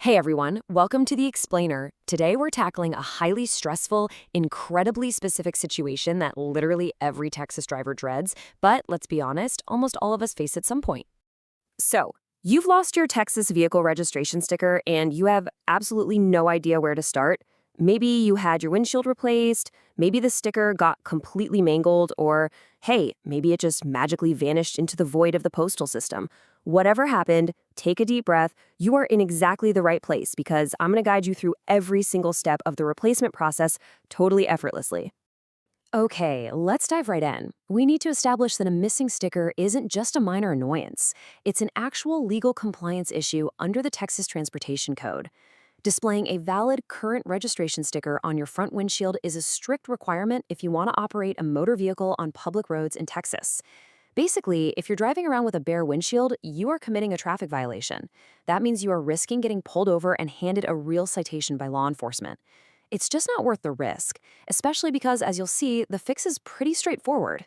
Hey everyone, welcome to The Explainer. Today we're tackling a highly stressful, incredibly specific situation that literally every Texas driver dreads, but let's be honest, almost all of us face at some point. So, you've lost your Texas vehicle registration sticker and you have absolutely no idea where to start. Maybe you had your windshield replaced, maybe the sticker got completely mangled, or hey, maybe it just magically vanished into the void of the postal system. Whatever happened, take a deep breath. You are in exactly the right place because I'm going to guide you through every single step of the replacement process totally effortlessly. Okay, let's dive right in. We need to establish that a missing sticker isn't just a minor annoyance. It's an actual legal compliance issue under the Texas Transportation Code. Displaying a valid current registration sticker on your front windshield is a strict requirement if you want to operate a motor vehicle on public roads in Texas. Basically, if you're driving around with a bare windshield, you are committing a traffic violation. That means you are risking getting pulled over and handed a real citation by law enforcement. It's just not worth the risk, especially because, as you'll see, the fix is pretty straightforward.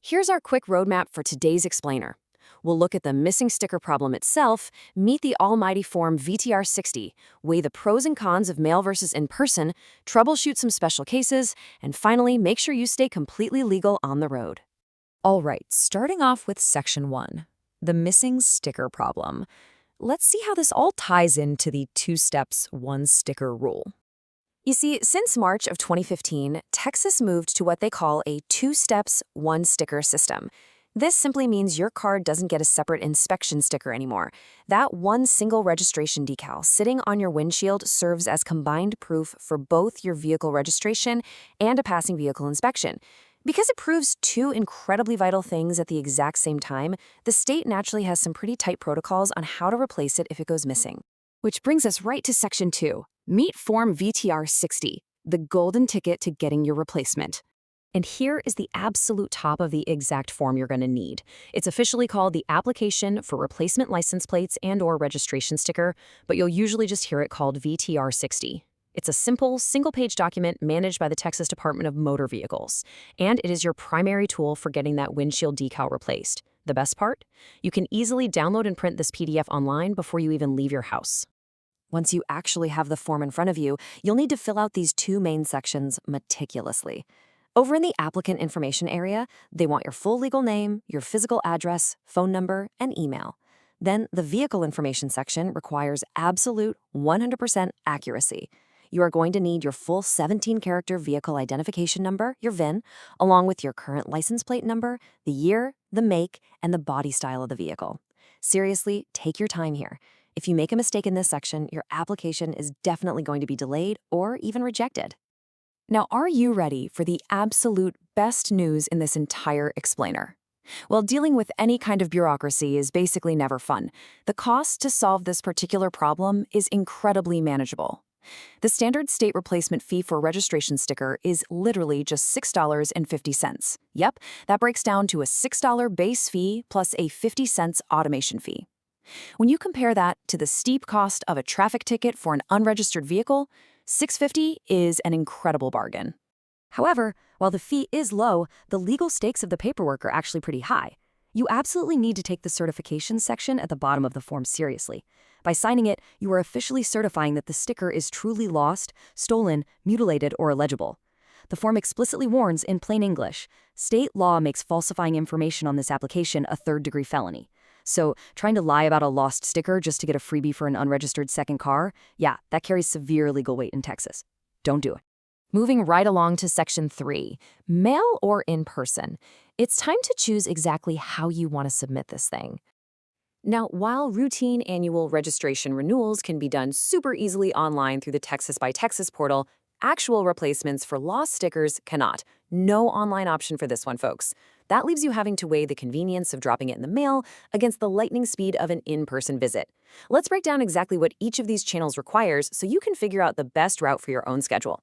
Here's our quick roadmap for today's explainer. We'll look at the missing sticker problem itself, meet the almighty form VTR-60, weigh the pros and cons of mail versus in-person, troubleshoot some special cases, and finally, make sure you stay completely legal on the road. All right, starting off with Section 1, the missing sticker problem. Let's see how this all ties into the 2 steps, 1 sticker rule. You see, since March of 2015, Texas moved to what they call a 2 steps, 1 sticker system. This simply means your car doesn't get a separate inspection sticker anymore. That one single registration decal sitting on your windshield serves as combined proof for both your vehicle registration and a passing vehicle inspection. Because it proves 2 incredibly vital things at the exact same time, the state naturally has some pretty tight protocols on how to replace it if it goes missing. Which brings us right to Section 2. Meet Form VTR-60, the golden ticket to getting your replacement. And here is the absolute top of the exact form you're going to need. It's officially called the Application for Replacement License Plates and/or Registration Sticker, but you'll usually just hear it called VTR-60. It's a simple, single-page document managed by the Texas Department of Motor Vehicles, and it is your primary tool for getting that windshield decal replaced. The best part? You can easily download and print this PDF online before you even leave your house. Once you actually have the form in front of you, you'll need to fill out these 2 main sections meticulously. Over in the applicant information area, they want your full legal name, your physical address, phone number, and email. Then the vehicle information section requires absolute 100% accuracy. You are going to need your full 17-character vehicle identification number, your VIN, along with your current license plate number, the year, the make, and the body style of the vehicle. Seriously, take your time here. If you make a mistake in this section, your application is definitely going to be delayed or even rejected. Now, are you ready for the absolute best news in this entire explainer? Well, dealing with any kind of bureaucracy is basically never fun. The cost to solve this particular problem is incredibly manageable. The standard state replacement fee for a registration sticker is literally just $6.50. Yep, that breaks down to a $6 base fee plus a 50-cent automation fee. When you compare that to the steep cost of a traffic ticket for an unregistered vehicle, $6.50 is an incredible bargain. However, while the fee is low, the legal stakes of the paperwork are actually pretty high. You absolutely need to take the certification section at the bottom of the form seriously. By signing it, you are officially certifying that the sticker is truly lost, stolen, mutilated, or illegible. The form explicitly warns in plain English, state law makes falsifying information on this application a third-degree felony. So, trying to lie about a lost sticker just to get a freebie for an unregistered second car, yeah, that carries severe legal weight in Texas. Don't do it. Moving right along to Section 3, mail or in person. It's time to choose exactly how you want to submit this thing. Now, while routine annual registration renewals can be done super easily online through the Texas by Texas portal, actual replacements for lost stickers cannot. No online option for this one, folks. That leaves you having to weigh the convenience of dropping it in the mail against the lightning speed of an in-person visit. Let's break down exactly what each of these channels requires so you can figure out the best route for your own schedule.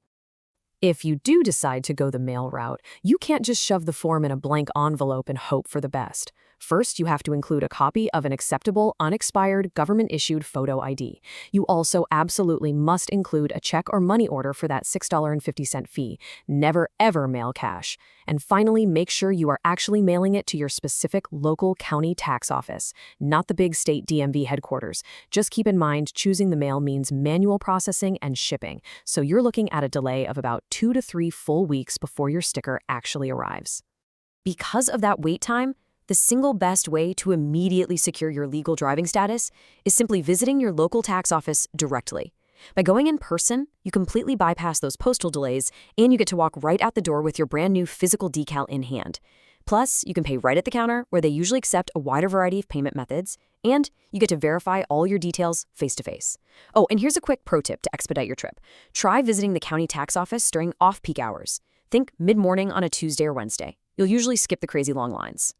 If you do decide to go the mail route, you can't just shove the form in a blank envelope and hope for the best. First, you have to include a copy of an acceptable, unexpired, government-issued photo ID. You also absolutely must include a check or money order for that $6.50 fee. Never, ever mail cash. And finally, make sure you are actually mailing it to your specific local county tax office, not the big state DMV headquarters. Just keep in mind, choosing the mail means manual processing and shipping, so you're looking at a delay of about 2 to 3 full weeks before your sticker actually arrives. Because of that wait time, the single best way to immediately secure your legal driving status is simply visiting your local tax office directly. By going in person, you completely bypass those postal delays, and you get to walk right out the door with your brand new physical decal in hand. Plus, you can pay right at the counter, where they usually accept a wider variety of payment methods, and you get to verify all your details face-to-face. Oh, and here's a quick pro tip to expedite your trip. Try visiting the county tax office during off-peak hours. Think mid-morning on a Tuesday or Wednesday. You'll usually skip the crazy long lines.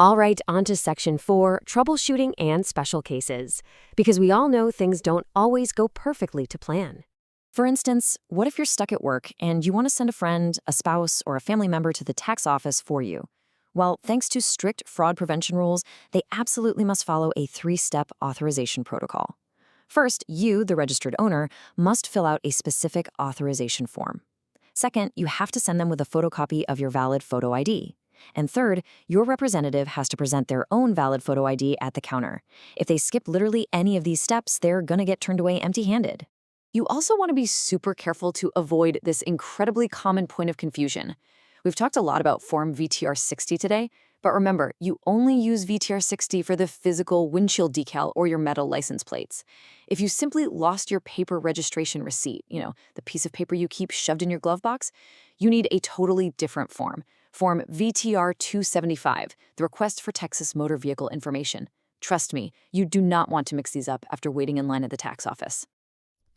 All right, on to Section 4, troubleshooting and special cases. Because we all know things don't always go perfectly to plan. For instance, what if you're stuck at work and you want to send a friend, a spouse, or a family member to the tax office for you? Well, thanks to strict fraud prevention rules, they absolutely must follow a 3-step authorization protocol. First, you, the registered owner, must fill out a specific authorization form. Second, you have to send them with a photocopy of your valid photo ID. And third, your representative has to present their own valid photo ID at the counter. If they skip literally any of these steps, they're going to get turned away empty-handed. You also want to be super careful to avoid this incredibly common point of confusion. We've talked a lot about Form VTR-60 today, but remember, you only use VTR-60 for the physical windshield decal or your metal license plates. If you simply lost your paper registration receipt, the piece of paper you keep shoved in your glove box, you need a totally different form. Form VTR-275, the Request for Texas Motor Vehicle Information. Trust me, you do not want to mix these up after waiting in line at the tax office.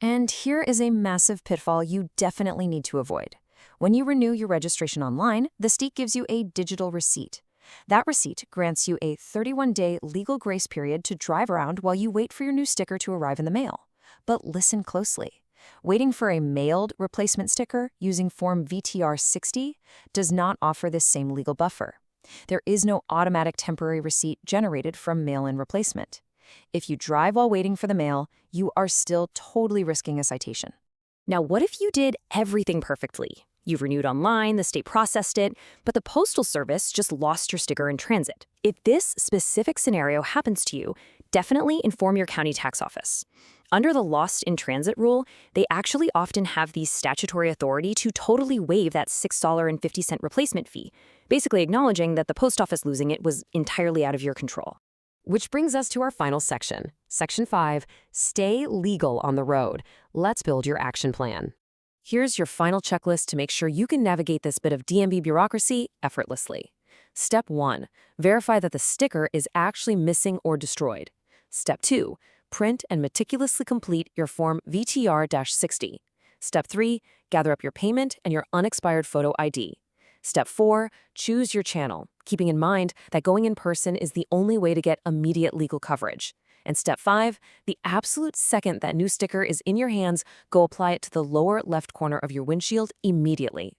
And here is a massive pitfall you definitely need to avoid. When you renew your registration online, the state gives you a digital receipt. That receipt grants you a 31-day legal grace period to drive around while you wait for your new sticker to arrive in the mail. But listen closely. Waiting for a mailed replacement sticker using Form VTR-60 does not offer this same legal buffer. There is no automatic temporary receipt generated from mail-in replacement. If you drive while waiting for the mail, you are still totally risking a citation. Now, what if you did everything perfectly? You've renewed online, the state processed it, but the Postal Service just lost your sticker in transit. If this specific scenario happens to you, definitely inform your county tax office. Under the lost in transit rule, they actually often have the statutory authority to totally waive that $6.50 replacement fee, basically acknowledging that the post office losing it was entirely out of your control. Which brings us to our final section. Section 5, stay legal on the road. Let's build your action plan. Here's your final checklist to make sure you can navigate this bit of DMV bureaucracy effortlessly. Step 1, verify that the sticker is actually missing or destroyed. Step 2, print and meticulously complete your Form VTR-60. Step 3, gather up your payment and your unexpired photo ID. Step 4, choose your channel, keeping in mind that going in person is the only way to get immediate legal coverage. And Step 5, the absolute second that new sticker is in your hands, go apply it to the lower left corner of your windshield immediately.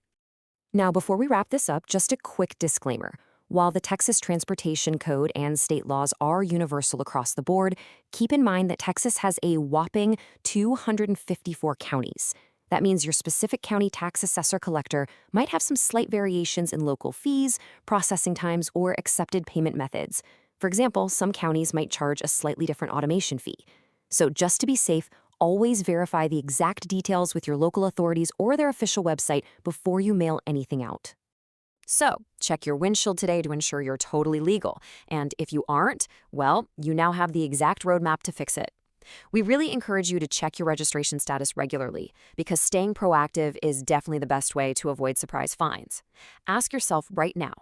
Now, before we wrap this up, just a quick disclaimer. While the Texas Transportation Code and state laws are universal across the board, keep in mind that Texas has a whopping 254 counties. That means your specific county tax assessor collector might have some slight variations in local fees, processing times, or accepted payment methods. For example, some counties might charge a slightly different automation fee. So just to be safe, always verify the exact details with your local authorities or their official website before you mail anything out. So, check your windshield today to ensure you're totally legal. And if you aren't, well, you now have the exact roadmap to fix it. We really encourage you to check your registration status regularly, because staying proactive is definitely the best way to avoid surprise fines. Ask yourself right now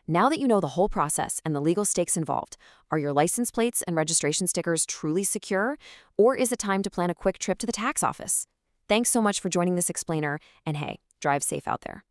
that you know the whole process and the legal stakes involved, are your license plates and registration stickers truly secure, or is it time to plan a quick trip to the tax office? Thanks so much for joining this explainer, and hey, drive safe out there.